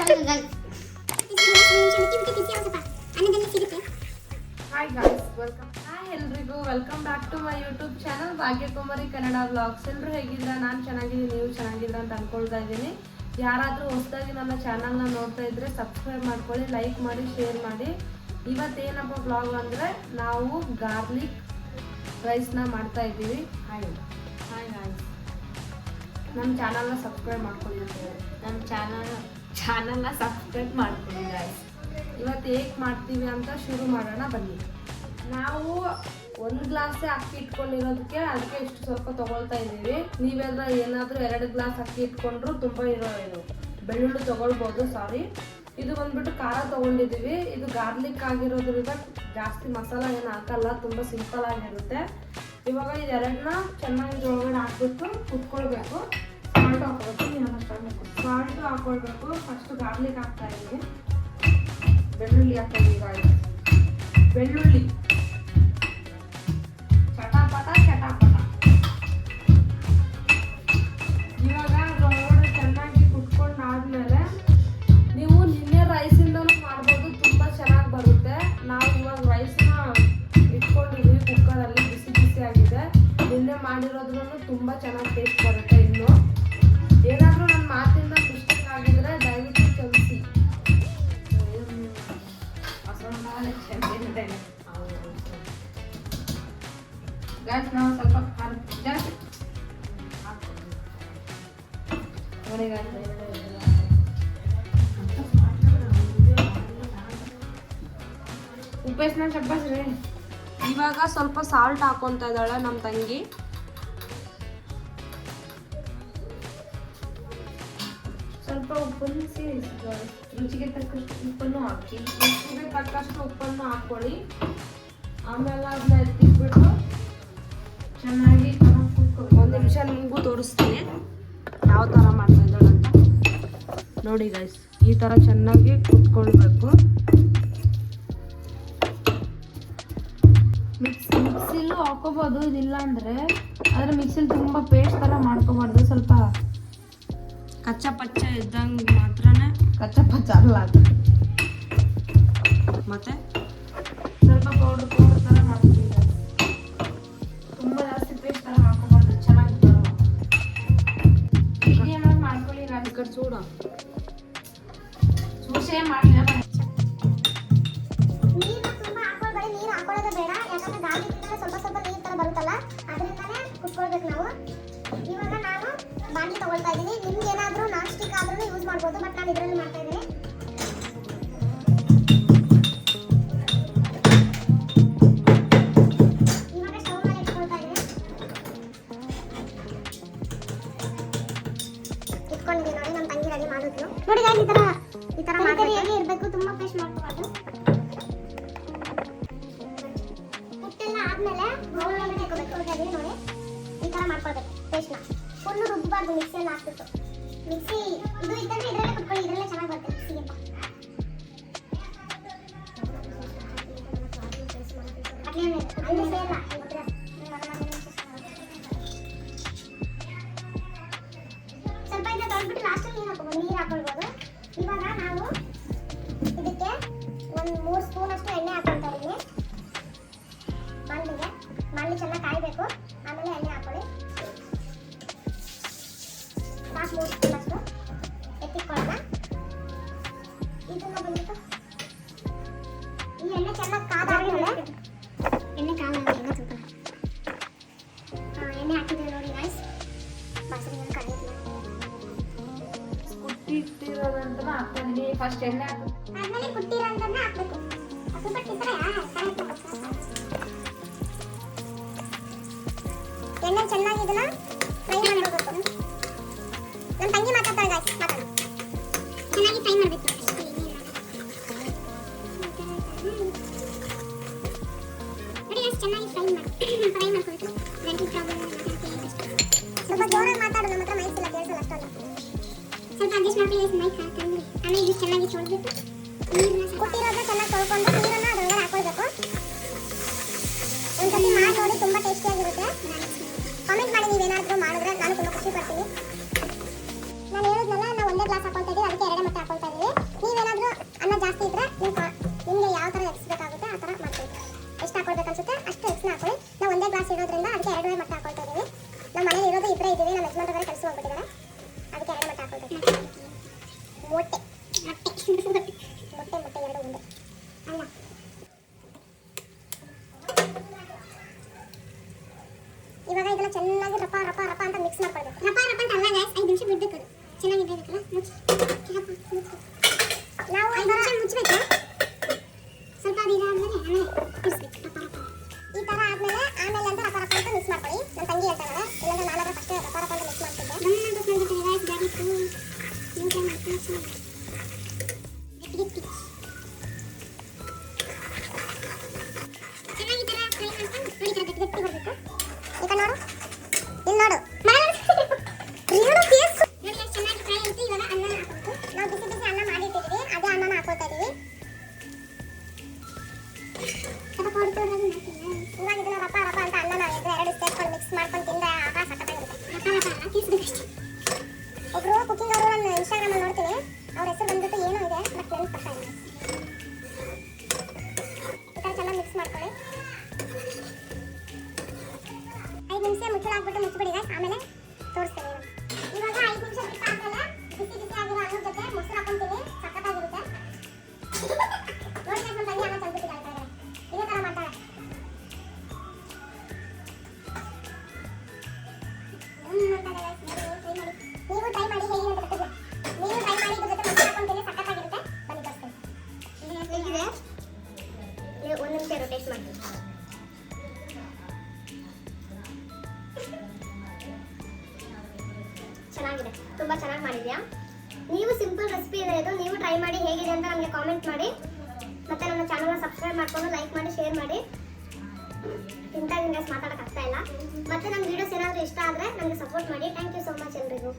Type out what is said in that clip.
Hi guys, ಎಲ್ರಿಗೂ welcome back to my YouTube channel Bhagyakumari Kannada vlogs. ಎಲ್ಲರೂ ಹೇಗಿದ್ದೀರಾ? ನಾನು ಚೆನ್ನಾಗಿದ್ದೀನಿ, ನೀವು ಚೆನ್ನಾಗಿದ್ದೀರಾ ಅಂತ ಅನ್ಕೊಳ್ತಾ ಇದ್ದೀನಿ. ಯಾರಾದರೂ ಹೊಸದಾಗಿ ನನ್ನ ಚಾನಲ್ನ ನೋಡ್ತಾ ಇದ್ರೆ ಸಬ್ಸ್ಕ್ರೈಬ್ ಮಾಡ್ಕೊಳ್ಳಿ, ಲೈಕ್ ಮಾಡಿ, ಶೇರ್ ಮಾಡಿ. ಇವತ್ತೇನಪ್ಪ ವ್ಲಾಗ್ ಅಂದರೆ ನಾವು ಗಾರ್ಲಿಕ್ ರೈಸ್ನ ಮಾಡ್ತಾ ಇದ್ದೀವಿ. ಹಾಯ್ ಗಾಯ್ಸ್, ನಮ್ಮ ಚಾನಲ್ನ ಸಬ್ಸ್ಕ್ರೈಬ್ ಮಾಡ್ಕೊಳ್ಳಿ ಅಂತ ಹೇಳಿ. ನಮ್ಮ ಚಾನಲ್ನ ಸಬ್ಸ್ಕ್ರೈಬ್ ಮಾಡ್ಕೊಳ್ಳಿ ಗಾಯ್ಸ್. ಇವತ್ತು ಹೇಗೆ ಮಾಡ್ತೀವಿ ಅಂತ ಶುರು ಮಾಡೋಣ ಬನ್ನಿ. ನಾವು 1 ಗ್ಲಾಸೇ ಅಕ್ಕಿ ಇಟ್ಕೊಂಡಿರೋದಕ್ಕೆ ಅದಕ್ಕೆ ಇಷ್ಟು ಸ್ವಲ್ಪ ತೊಗೊಳ್ತಾ ಇದ್ದೀವಿ. ನೀವೆಲ್ಲ ಏನಾದರೂ 2 ಗ್ಲಾಸ್ ಅಕ್ಕಿ ಇಟ್ಕೊಂಡ್ರು ತುಂಬ ಬೆಳ್ಳುಳ್ಳಿ ತೊಗೊಳ್ಬೋದು. ಸಾರಿ, ಇದು ಬಂದ್ಬಿಟ್ಟು ಖಾರ ತೊಗೊಂಡಿದ್ದೀವಿ. ಇದು ಗಾರ್ಲಿಕ್ ಆಗಿರೋದ್ರಿಂದ ಜಾಸ್ತಿ ಮಸಾಲ ಏನು ಹಾಕಲ್ಲ, ತುಂಬ ಸಿಂಪಲ್ ಆಗಿರುತ್ತೆ. ಇವಾಗ ಇದೆರಡನ್ನ ಚೆನ್ನಾಗಿ ಒಳಗಡೆ ಹಾಕ್ಬಿಟ್ಟು ಕುತ್ಕೊಳ್ಬೇಕು. ಸಾಲ್ಟ್ ಹಾಕ್ಕೊಳ್ಬೇಕು, ಸಾಲ್ಟು ಹಾಕ್ಕೊಳ್ಬೇಕು. ಫಸ್ಟು ಗಾರ್ಲಿಕ್ ಹಾಕ್ತಾ ಇದ್ದೀವಿ. ಬೆಳ್ಳುಳ್ಳಿ ಹಾಕ್ತೀವಿ. ಬೆಳ್ಳುಳ್ಳಿ ಚಟಾಪಟ ಇವಾಗ ಅದ್ರೊಳಗಡೆ ಚೆನ್ನಾಗಿ ಕುಟ್ಕೊಂಡಾದ್ಮೇಲೆ ನೀವು ನಿನ್ನೆ ರೈಸಿಂದನೂ ಮಾಡ್ಬೋದು, ತುಂಬ ಚೆನ್ನಾಗಿ ಬರುತ್ತೆ. ನಾವು ಇವಾಗ ರೈಸ್ನ ಇಟ್ಕೊಂಡಿದ್ದೀವಿ ಕುಕ್ಕರಲ್ಲಿ, ಬಿಸಿ ಬಿಸಿ ಆಗಿದೆ. ನಿನ್ನೆ ಮಾಡಿರೋದ್ರೂ ತುಂಬ ಚೆನ್ನಾಗಿ ಟೇಸ್ಟ್ ಬರುತ್ತೆ. ಇನ್ನು ಏನಾದರೂ ನನ್ನ ಮಾತಿಂದ ಮಿಸ್ಟೇಕ್ ಆಗಿದ್ರೆ ದಯವಿಟ್ಟು ಕ್ಷಮಿಸಿ. ಗ್ಯಾಸ್ ನಾವು ಸ್ವಲ್ಪ ಖಾರ ಜಾಸ್ತಿ ಉಪ್ಪೇಸ್ನ ಚಬ್ಬಸ್ರಿ. ಇವಾಗ ಸ್ವಲ್ಪ ಸಾಲ್ಟ್ ಹಾಕೊಂತ ಇದ್ದಾಳೆ ನಮ್ಮ ತಂಗಿ. ಸ್ವಲ್ಪ ಉಪ್ಪನ್ನು ಸೇರಿಸಿ, ರುಚಿಗೆ ತಕ್ಕಷ್ಟು ಉಪ್ಪನ್ನು ಹಾಕಿ, ರುಚಿಗೆ ತಕ್ಕಷ್ಟು ಉಪ್ಪನ್ನು ಹಾಕ್ಕೊಳ್ಳಿ. ಆಮೇಲೆ ಅದನ್ನ ಎತ್ತಿಟ್ಬಿಟ್ಟು ಚೆನ್ನಾಗಿ ಕುತ್ಕೊಂಡು 1 ನಿಮಿಷ ನಿಮಗೂ ತೋರಿಸ್ತೀನಿ ಯಾವ ಥರ ಮಾಡ್ತಾ ಇದ್ದಾಳೆ ಅಂತ. ನೋಡಿ ಗೈಸ್, ಈ ಥರ ಚೆನ್ನಾಗಿ ಕುತ್ಕೊಳ್ಬೇಕು. ಮಿಕ್ಸಿಲೂ ಹಾಕೋಬೋದು, ಇದಿಲ್ಲ ಅಂದರೆ. ಆದರೆ ಮಿಕ್ಸಿಲಿ ತುಂಬ ಪೇಸ್ಟ್ ಥರ ಮಾಡ್ಕೋಬಾರ್ದು. ಸ್ವಲ್ಪ ಕಚ್ಚ ಪಚ್ಚ ಇದ್ದಂಗೆ ಮಾತ್ರನೇ, ಕಚ್ಚ ಪಚ್ಚ ಅಲ್ಲ ಅದು, ಮತ್ತೆ ಸ್ವಲ್ಪ ಪೌಡ್ರ್ ಥರ ಮಾಡ್ತೀವಿ. ತುಂಬ ಜಾಸ್ತಿ ಪೇಸ್ಟ್ ಥರ ಹಾಕೋಬಾರ್ದು, ಚೆನ್ನಾಗಿ ಏನಾದ್ರು ಮಾಡ್ಕೊಳ್ಳಿ. ಈ ಕಡೆ ಸೂಸೆ ಮಾಡಿ ನೀರು ತುಂಬ ಹಾಕೊಳ್ಬೇಡಿ. ನೀರು ಹಾಕೊಳ್ಳೋದೇ ಬೇಡ, ಯಾಕಂದ್ರೆ ಗಾರ್ಲಿಕ್ ಸ್ವಲ್ಪ ನೀರು ಥರ ಬರುತ್ತಲ್ಲ, ಅದರಿಂದನೇ ಕುತ್ಕೊಳ್ಬೇಕು ನಾವು. ಇವಾಗ ನಾನು ಬಾಂಡ್ಲಿ ತಗೊಳ್ತಾ ಇದ್ದೀನಿ. ನಿಮ್ಗೆ ಏನಾದರೂ ನಾನ್ ಸ್ಟಿಕ್ ಆದ್ರೂ ಯೂಸ್ ಮಾಡ್ಬೋದು, ಬಟ್ ನಾನು ಇದರಲ್ಲಿ ಮಾಡ್ತಾ ಇದ್ದೀನಿ. ಇವಾಗ ಸ್ಟವ್ ಮೇಲೆ ಇಟ್ಕೊಳ್ತಾ ಇದ್ದೀನಿ. ಇಟ್ಕೊಂಡಿದ್ದೀನಿ ನೋಡಿ, ನಮ್ಮ ತಂಗಿ ರೆಡಿ ಮಾಡಿದ್ರು ನೋಡಿ ಗಾಯ್ಸ್. ಈ ಥರ ಹೇಗೆ ಇರಬೇಕು, ತುಂಬ ಪೇಸ್ಟ್ ಮಾಡ್ಕೋಬಾರ್ದು. ಕುಟ್ಟೆಲ್ಲ ಆದಮೇಲೆ ಬೌಲ್ ಒಳಗಡೆ ಇಟ್ಕೊಬೇಕು. ನೋಡಿ ಈ ಥರ ಮಾಡ್ಕೊಳ್ಬೇಕು ಪೇಸ್ಟ್ನ. ಫುಲ್ಲು ರುಬ್ಬಬಾರ್ದು, ಮಿಕ್ಸಿಯಲ್ಲಿ ಹಾಕ್ಬಿಟ್ಟು. ಮಿಕ್ಸಿ ಇದು ಇದ್ದರೆ ಇದರಲ್ಲೇ ಕುಟ್ಕೊಳ್ಳಿ, ಇದರಲ್ಲೇ ಚೆನ್ನಾಗಿ ಬರುತ್ತೆ ಮಿಕ್ಸಿಗೆ. ಸ್ವಲ್ಪ ಇಂದ ತೊಳೆದ್ಬಿಟ್ಟು ಲಾಸ್ಟಲ್ಲಿ ನೀರು ಹಾಕೊಳ್ಬೋದು. ಇವಾಗ ನಾವು ಇದಕ್ಕೆ 1-3 ಸ್ಪೂನ್ ಅಷ್ಟು ಎಣ್ಣೆ ಹಾಕೊಳ್ತಾ ಇದ್ದೀನಿ. ಬಾಣಲಿ ಚೆನ್ನಾಗಿ ಕಾಯಬೇಕು, ಆಮೇಲೆ ಎಣ್ಣೆ ಹಾಕೊಳ್ಳಿ. 4-3 ಸ್ಪೂನ್ ಅಷ್ಟು ಎತ್ತಿಟ್ಕೊಳ್ಳೋಣ. ಇದನ್ನ ಬಂದ್ಬಿಟ್ಟು ಈ ಎಣ್ಣೆ ಚೆನ್ನಾಗಿ ಕಾದಾದ್ಮೇಲೆ ಎಣ್ಣೆ ಕಾದಾದ್ಮೇಲೆ ಸ್ವಲ್ಪ ಎಣ್ಣೆ ಹಾಕಿದ್ದೀವಿ ನೋಡಿ ಗಾಯ್ಸ್. ಬಾಸರಿ ಕಾಯಿಲ್ಲ, ಕುಟ್ಟಿಟ್ಟಿರೋದಂತ ಹಾಕ್ತಾ ಇದೀನಿ. ಫಸ್ಟ್ ಎಣ್ಣೆ ಆದ್ಮೇಲೆ ಕುಟ್ಟಿರೋದನ್ನ ಹಾಕ್ಬೇಕು. ಸ್ವಲ್ಪ ಎಣ್ಣೆ ಚೆನ್ನಾಗಿ ಇದನ್ನ ಫ್ರೈ ಮಾಡ್ಕೋಬೇಕು. ನಮ್ಮ ತಂಗಿ ಮಾತಾಡ್ತಾಳೆ ಗಾಯ್ಸ್, ಮಾತಾಡು. ಚೆನ್ನಾಗಿ ಫ್ರೈ ಮಾಡಬೇಕು. ನೋಡಿ ಗಾಯ್ಸ್, ಚೆನ್ನಾಗಿ ಫ್ರೈ ಮಾಡ್ಕೋಬೇಕು. ಗಂಟೆ ಪ್ರಾಬ್ಲಮ್ ಸ್ವಲ್ಪ ಜೋರಾಗಿ ಮಾತಾಡು, ನಮ್ಮ ಹತ್ರ ಮೈಕ್ ಇಲ್ಲ, ಕೇಳಿಸಲ್ಲ ಅಷ್ಟೊಂದು. ಸ್ವಲ್ಪ ಅಡ್ಜಸ್ಟ್ ಮಾಡ್ಕೊಳ್ಳಿ ಮೈಕ್ ಹಾಕಂದ್ರೆ. ಆಮೇಲೆ ಇದು ಚೆನ್ನಾಗಿ ತೊಳೆದ್ಬಿಟ್ಟು ಕೊಟ್ಟಿರೋದನ್ನ ಚೆನ್ನಾಗಿ ತೊಳ್ಕೊಂಡು ನೀರನ್ನು ಅದ್ರೊಳಗಡೆ ಹಾಕೊಳ್ಬೇಕು. ಒಂದ್ಸತಿ ಮಾಡಿ ನೋಡಿ, ತುಂಬ ಟೇಸ್ಟಿಯಾಗಿರುತ್ತೆ. ಕಾಮೆಂಟ್ ಮಾಡಿ ನೀವೇನಾದರೂ ಮಾಡಿದ್ರೆ, ನಾನು ತುಂಬ ಖುಷಿ ಪಡ್ತೀನಿ. ನಾನು ಹೇಳಿದ್ನಲ್ಲ, ನಾವು 1 ಗ್ಲಾಸ್ ಹಾಕೊಳ್ತಾ ಇದ್ದೀವಿ, ಅದಕ್ಕೆ 2 ಮೊಟ್ಟೆ ಹಾಕೊಳ್ತಾ ಇದ್ದೀವಿ. ಮೊಟ್ಟೆ ಮೊಟ್ಟೆ ಮೊಟ್ಟೆ ಎರಡು ಉಂಡೆ ಅಲ್ಲ. ಇವಾಗ ಇದನ್ನ ಚೆನ್ನಾಗಿ ರಪ ರಪ ರಪ ಅಂತ ಮಿಕ್ಸ್ ಮಾಡ್ಕೊಳ್ಬೇಕು. ರಪ ರಪ ಅಂತ ಅಲ್ಲ ಗೈಸ್, 5 ನಿಮಿಷ ಬಿಡ್ಬೇಕು. ಚೆನ್ನಾಗಿರ್ಬೇಕಲ್ಲ ನಾವು 5 ನಿಮಿಷ ಮುಚ್ಚಬೇಕು. ಸ್ವಲ್ಪ ಅದು ಇದಾದ್ಮೇಲೆ ಆಮೇಲೆ ತಿರ್ಸ್ಬೇಕು ರಪ ರಪ. ಈ ತರ ಆದ್ಮೇಲೆ ಅಂತ ರಪ ರಪ ಅಂತ ಮಿಕ್ಸ್ ಮಾಡ್ಕೊಳ್ಳಿ. ನನ್ನ ತಂಗಿ ಹೇಳ್ತಾಳೆ, ಇಲ್ಲಾಂದ್ರೆ ನಾನಾದ್ರೆ ಫಸ್ಟ್ ರಪ ರಪ ಅಂತ ಮಿಕ್ಸ್ ಮಾಡ್ತಿದ್ದೆ. ಗಮನ ಅಂತ ಮಾಡ್ಬಿಟ್ಟು ಗೈಸ್ ದಾರಿತ್ತು ನೀವು ಟ್ರೈ ಮಾಡ್ತೀನಿ. ಚೆನ್ನಾಗಿ ತರ ಫ್ರೈ ಮಾಡ್ಕೊಂಡು ನೋಡಿ ತರ ಗಟ್ಟಿ ಗಟ್ಟಿ ಬರಬೇಕು. ಈಗ ನೋಡು, ಇಲ್ಲಿ ನೋಡು ರಿಯಲ್ ಟೇಸ್ಟ್ ನೋಡಿ ಎಷ್ಟು ಚೆನ್ನಾಗಿ ಫ್ರೈ ಆಯ್ತು. ಇವಾಗ ಅನ್ನನ ಹಾಕಬೇಕು. ನಾವು ಬಿಸಿ ಬಿಸಿ ಅನ್ನ ಮಾಡಿಟ್ಟಿದ್ದೀವಿ, ಅದೇ ಅನ್ನನ ಹಾಕೋತಾ ಇದೀವಿ. ಸ್ವಲ್ಪ ಪೌಡರ್ ಹಾಕ್ತೀನಿ. ಇವಾಗ ಇದನ್ನ ರಪ ರಪ ಅಂತ ಅನ್ನನ ಎರಡು ಸ್ಟೆಪ್ ಮಿಕ್ಸ್ ಮಾಡ್ಕೊಂಡು ತಿಂದ್ರೆ ಆಹಾ ಸಖತ್ತಾಗಿರುತ್ತೆ. ರಪ ರಪ ಅಲ್ಲ ತಿರ್ಸ್ಬೇಕಷ್ಟೇ. ಒಬ್ರು ಕುಕಿಂಗ್ ಅವರು ನಾನು ಇನ್ಸ್ಟಾಗ್ರಾಮ್ ಅಲ್ಲಿ ನೋಡ್ತೀನಿ, ಅವ್ರ ಹೆಸರು ಬಂದ್ಬಿಟ್ಟು ಏನೋ ಇದೆ ಬಟ್ ನೆನಪು ಬರ್ತಾ ಇಲ್ಲ. ಈ ಥರ ಚೆನ್ನಾಗಿ ಮಿಕ್ಸ್ ಮಾಡ್ಕೊಳ್ಳಿ. 5 ನಿಮಿಷ ಮುಚ್ಚಳಾಕ್ಬಿಟ್ಟು ಮುಚ್ಚಿಬಿಡಿ ಗೈಸ್, ಆಮೇಲೆ ತೋರಿಸ್ತೀನಿ. ಇವಾಗ 5 ನಿಮಿಷ ಬಿಟ್ಟಾದ್ಮೇಲೆ ಬಿಸಿ ಬಿಸಿ ಆಗಿರೋ ಅನ್ನದ ಜೊತೆ ಮೊಸರು ಹಾಕೊಂತೀನಿ, ಸಖತ್ತಾಗಿರುತ್ತೆ. ನೋಡಿ ಗೈಸ್, ನಮ್ಮ ತಂಗಿ ಅನ್ನ ತಂದ್ಬಿಟ್ಟಿದ್ದಾಳೆ. ಇದೇ ಥರ ಮಾಡ್ತಾಳೆ. ನೀವು ಟ್ರೈ ಮಾಡಿ ಹೇಗೆ ಅಂತ ಗೊತ್ತಿಲ್ಲ. ನೀವು ಟ್ರೈ ಮಾಡಿ ಇದ್ರ ಜೊತೆ ಮೊಸರು ಹಾಕೊಂತೀನಿ, ಸಖತ್ತಾಗಿರುತ್ತೆ. ಬನ್ನಿ ತೋರಿಸ್ತೀನಿ. ಹೇಗಿದೆ ನೀವು 1 ನಿಮಿಷ ಟೇಸ್ಟ್ ಮಾಡ್ತೀನಿ. ಚೆನ್ನಾಗಿದೆ, ತುಂಬ ಚೆನ್ನಾಗಿ ಮಾಡಿದ್ಯಾ. ನೀವು ಸಿಂಪಲ್ ರೆಸಿಪಿ ಇದೆ ಇದು, ನೀವು ಟ್ರೈ ಮಾಡಿ ಹೇಗಿದೆ ಅಂತ ನನಗೆ ಕಾಮೆಂಟ್ ಮಾಡಿ. ಮತ್ತೆ ನನ್ನ ಚಾನಲ್ನ ಸಬ್ಸ್ಕ್ರೈಬ್ ಮಾಡ್ಕೊಂಡು ಲೈಕ್ ಮಾಡಿ ಶೇರ್ ಮಾಡಿ. ತಿಂತಾ ಇದ್ದೀನಿ ಗೈಸ್, ಮಾತಾಡೋಕೆ ಆಗ್ತಾ ಇಲ್ಲ. ಮತ್ತೆ ನನ್ನ ವೀಡಿಯೋಸ್ ಏನಾದರೂ ಇಷ್ಟ ಆದರೆ ನನಗೆ ಸಪೋರ್ಟ್ ಮಾಡಿ. ಥ್ಯಾಂಕ್ ಯು ಸೋ ಮಚ್ ಎಲ್ರಿಗೂ.